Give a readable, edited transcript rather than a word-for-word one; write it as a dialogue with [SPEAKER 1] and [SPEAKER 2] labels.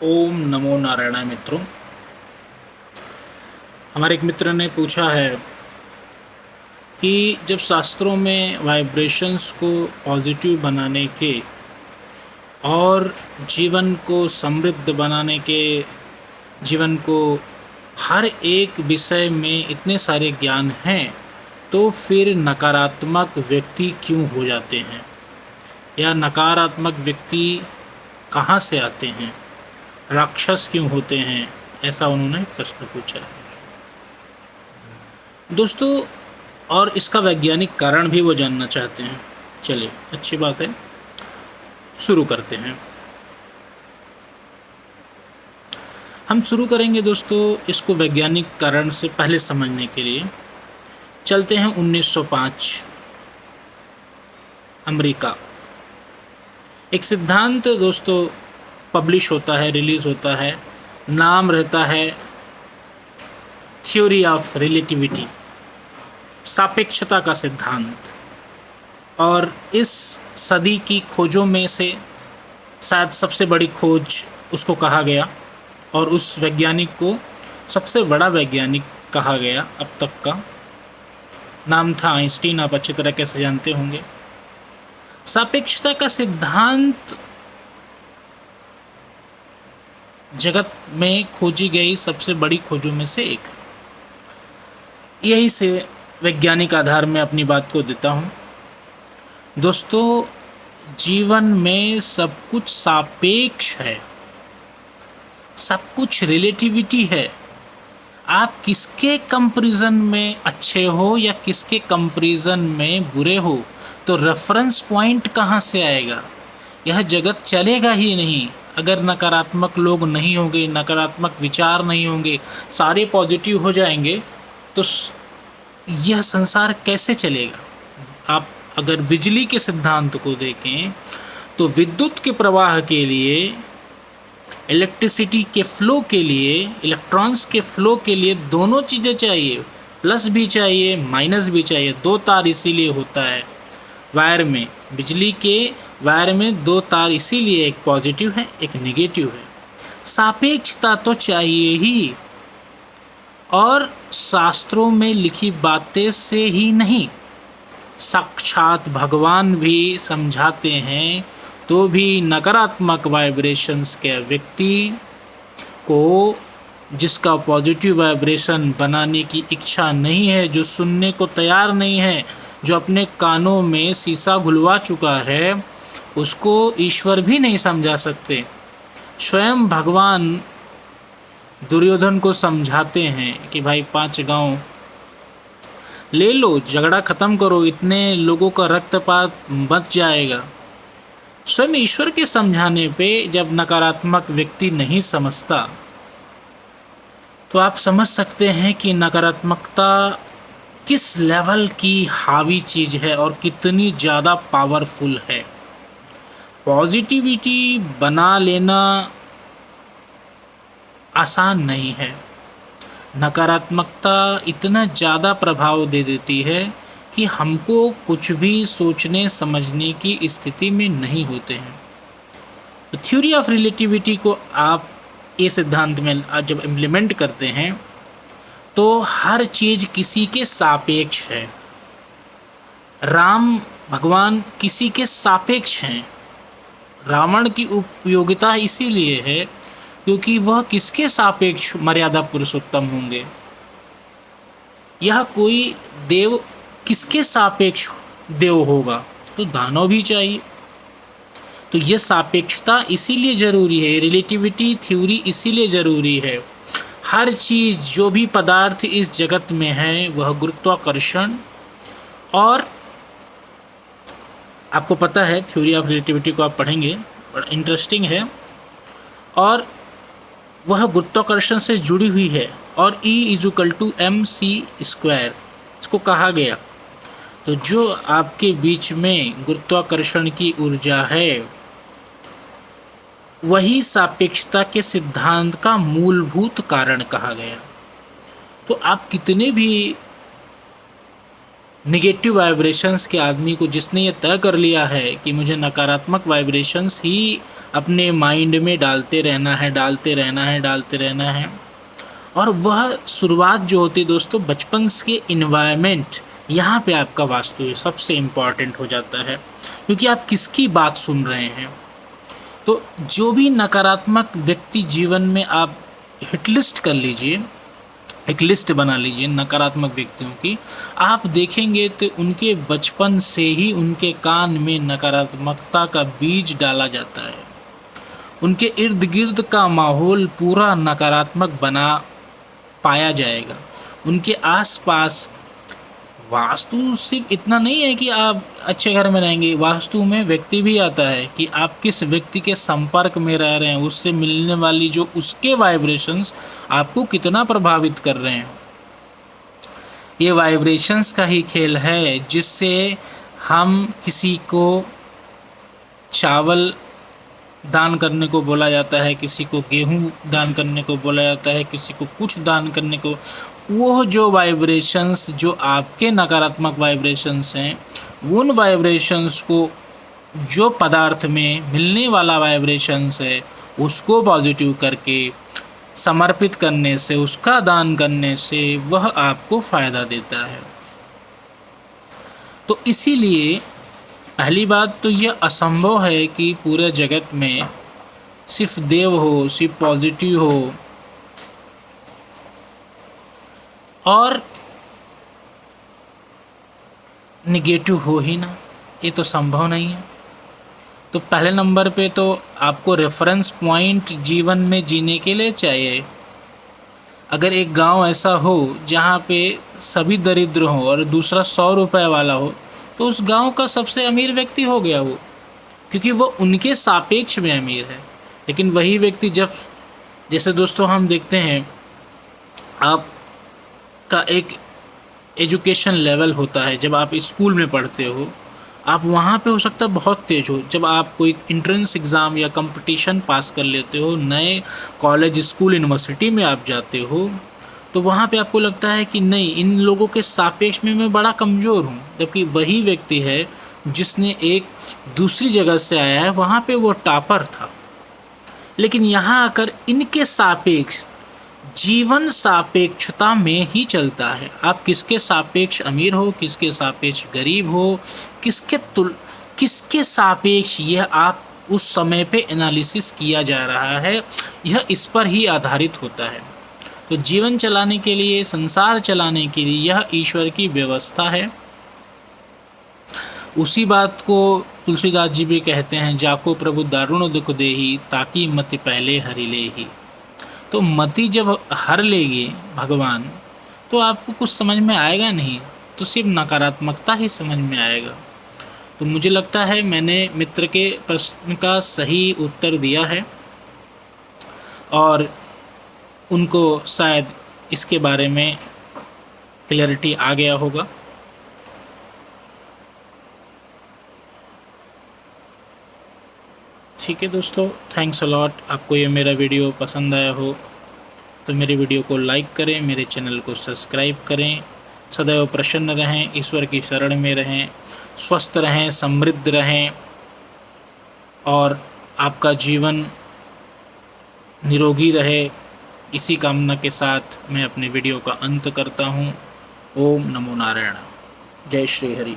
[SPEAKER 1] ओम नमो नारायणाय मित्रों। हमारे एक मित्र ने पूछा है कि जब शास्त्रों में वाइब्रेशंस को पॉजिटिव बनाने के और जीवन को समृद्ध बनाने के, जीवन को हर एक विषय में इतने सारे ज्ञान हैं, तो फिर नकारात्मक व्यक्ति क्यों हो जाते हैं या नकारात्मक व्यक्ति कहाँ से आते हैं, राक्षस क्यों होते हैं, ऐसा उन्होंने प्रश्न पूछा है दोस्तों। और इसका वैज्ञानिक कारण भी वो जानना चाहते हैं। चलिए, अच्छी बात है, शुरू करते हैं। हम शुरू करेंगे दोस्तों इसको वैज्ञानिक कारण से पहले समझने के लिए। चलते हैं 1905 अमेरिका। एक सिद्धांत दोस्तों पब्लिश होता है, रिलीज़ होता है, नाम रहता है थ्योरी ऑफ रिलेटिविटी, सापेक्षता का सिद्धांत। और इस सदी की खोजों में से शायद सबसे बड़ी खोज उसको कहा गया और उस वैज्ञानिक को सबसे बड़ा वैज्ञानिक कहा गया। अब तक का नाम था आइंस्टीन, आप अच्छी तरह कैसे जानते होंगे। सापेक्षता का सिद्धांत जगत में खोजी गई सबसे बड़ी खोजों में से एक। यही से वैज्ञानिक आधार में अपनी बात को देता हूँ। दोस्तों, जीवन में सब कुछ सापेक्ष है, सब कुछ रिलेटिविटी है। आप किसके कंपैरिजन में अच्छे हो या किसके कंपैरिजन में बुरे हो, तो रेफरेंस पॉइंट कहाँ से आएगा? यह जगत चलेगा ही नहीं अगर नकारात्मक लोग नहीं होंगे, नकारात्मक विचार नहीं होंगे, सारे पॉजिटिव हो जाएंगे, तो यह संसार कैसे चलेगा? आप अगर बिजली के सिद्धांत को देखें तो विद्युत के प्रवाह के लिए, इलेक्ट्रिसिटी के फ्लो के लिए, इलेक्ट्रॉन्स के फ्लो के लिए दोनों चीज़ें चाहिए, प्लस भी चाहिए, माइनस भी चाहिए। दो तार इसीलिए होता है वायर में, बिजली के वायर में दो तार इसीलिए, एक पॉजिटिव है एक नेगेटिव है। सापेक्षता तो चाहिए ही। और शास्त्रों में लिखी बातें से ही नहीं, साक्षात भगवान भी समझाते हैं, तो भी नकारात्मक वाइब्रेशंस के व्यक्ति को, जिसका पॉजिटिव वाइब्रेशन बनाने की इच्छा नहीं है, जो सुनने को तैयार नहीं है, जो अपने कानों में शीशा घुलवा चुका है, उसको ईश्वर भी नहीं समझा सकते। स्वयं भगवान दुर्योधन को समझाते हैं कि भाई 5 गांव ले लो, झगड़ा ख़त्म करो, इतने लोगों का रक्तपात बच जाएगा। स्वयं ईश्वर के समझाने पे जब नकारात्मक व्यक्ति नहीं समझता, तो आप समझ सकते हैं कि नकारात्मकता किस लेवल की हावी चीज़ है और कितनी ज़्यादा पावरफुल है। पॉजिटिविटी बना लेना आसान नहीं है। नकारात्मकता इतना ज़्यादा प्रभाव दे देती है कि हमको कुछ भी सोचने समझने की स्थिति में नहीं होते हैं। तो थ्योरी ऑफ रिलेटिविटी को आप ये सिद्धांत में जब इम्प्लीमेंट करते हैं, तो हर चीज़ किसी के सापेक्ष है। राम भगवान किसी के सापेक्ष हैं। रावण की उपयोगिता इसीलिए है क्योंकि वह किसके सापेक्ष मर्यादा पुरुषोत्तम होंगे। यह कोई देव किसके सापेक्ष देव होगा, तो दानव भी चाहिए। तो यह सापेक्षता इसीलिए ज़रूरी है, रिलेटिविटी थ्योरी इसीलिए ज़रूरी है। हर चीज़, जो भी पदार्थ इस जगत में है, वह गुरुत्वाकर्षण, और आपको पता है थ्योरी ऑफ रिलेटिविटी को आप पढ़ेंगे, बड़ा इंटरेस्टिंग है, और वह गुरुत्वाकर्षण से जुड़ी हुई है। और E=mc², इसको कहा गया। तो जो आपके बीच में गुरुत्वाकर्षण की ऊर्जा है, वही सापेक्षता के सिद्धांत का मूलभूत कारण कहा गया। तो आप कितने भी निगेटिव वाइब्रेशंस के आदमी को, जिसने ये तय कर लिया है कि मुझे नकारात्मक वाइब्रेशंस ही अपने माइंड में डालते रहना है, डालते रहना है, डालते रहना है, और वह शुरुआत जो होती है दोस्तों बचपन के इन्वायरमेंट, यहाँ पे आपका वास्तु सबसे इम्पॉर्टेंट हो जाता है, क्योंकि आप किसकी बात सुन रहे हैं। तो जो भी नकारात्मक व्यक्ति जीवन में, आप हिट लिस्ट कर लीजिए, एक लिस्ट बना लीजिए नकारात्मक व्यक्तियों की, आप देखेंगे तो उनके बचपन से ही उनके कान में नकारात्मकता का बीज डाला जाता है। उनके इर्द गिर्द का माहौल पूरा नकारात्मक बना पाया जाएगा। उनके आसपास वास्तु सिर्फ इतना नहीं है कि आप अच्छे घर में रहेंगे, वास्तु में व्यक्ति भी आता है कि आप किस व्यक्ति के संपर्क में रह रहे हैं, उससे मिलने वाली जो उसके वाइब्रेशंस आपको कितना प्रभावित कर रहे हैं। ये वाइब्रेशंस का ही खेल है, जिससे हम किसी को चावल दान करने को बोला जाता है, किसी को गेहूं दान करने को बोला जाता है, किसी को कुछ दान करने को। वो जो वाइब्रेशंस, जो आपके नकारात्मक वाइब्रेशंस हैं, उन वाइब्रेशंस को जो पदार्थ में मिलने वाला वाइब्रेशंस है उसको पॉजिटिव करके समर्पित करने से, उसका दान करने से वह आपको फ़ायदा देता है। तो इसीलिए पहली बात तो यह असंभव है कि पूरे जगत में सिर्फ देव हो, सिर्फ पॉजिटिव हो और निगेटिव हो ही ना, ये तो संभव नहीं है। तो पहले नंबर पे तो आपको रेफरेंस पॉइंट जीवन में जीने के लिए चाहिए। अगर एक गांव ऐसा हो जहाँ पे सभी दरिद्र हों और दूसरा 100 रुपए वाला हो, तो उस गांव का सबसे अमीर व्यक्ति हो गया वो, क्योंकि वो उनके सापेक्ष में अमीर है। लेकिन वही व्यक्ति जब, जैसे दोस्तों हम देखते हैं, आपका एक एजुकेशन लेवल होता है, जब आप स्कूल में पढ़ते हो, आप वहाँ पे हो सकता है बहुत तेज हो। जब आप कोई इंट्रेंस एग्ज़ाम या कंपटीशन पास कर लेते हो, नए कॉलेज, स्कूल, यूनिवर्सिटी में आप जाते हो, तो वहाँ पे आपको लगता है कि नहीं, इन लोगों के सापेक्ष में मैं बड़ा कमज़ोर हूँ। जबकि वही व्यक्ति है जिसने एक दूसरी जगह से आया है, वहाँ पे वो टॉपर था। लेकिन यहाँ आकर इनके सापेक्ष, जीवन सापेक्षता में ही चलता है। आप किसके सापेक्ष अमीर हो, किसके सापेक्ष गरीब हो, किसके सापेक्ष, यह आप उस समय पे एनालिसिस किया जा रहा है, यह इस पर ही आधारित होता है। तो जीवन चलाने के लिए, संसार चलाने के लिए यह ईश्वर की व्यवस्था है। उसी बात को तुलसीदास जी भी कहते हैं, जाको प्रभु दारुण दुख देही, ताकि मति पहले हरि लेही। तो मति जब हर लेगी भगवान, तो आपको कुछ समझ में आएगा नहीं, तो सिर्फ नकारात्मकता ही समझ में आएगा। तो मुझे लगता है मैंने मित्र के प्रश्न का सही उत्तर दिया है और उनको शायद इसके बारे में क्लैरिटी आ गया होगा। ठीक है दोस्तों, थैंक्स अ लॉट। आपको ये मेरा वीडियो पसंद आया हो तो मेरे वीडियो को लाइक करें, मेरे चैनल को सब्सक्राइब करें। सदैव प्रसन्न रहें, ईश्वर की शरण में रहें, स्वस्थ रहें, समृद्ध रहें और आपका जीवन निरोगी रहे। इसी कामना के साथ मैं अपने वीडियो का अंत करता हूँ। ओम नमो नारायण। जय श्री हरि।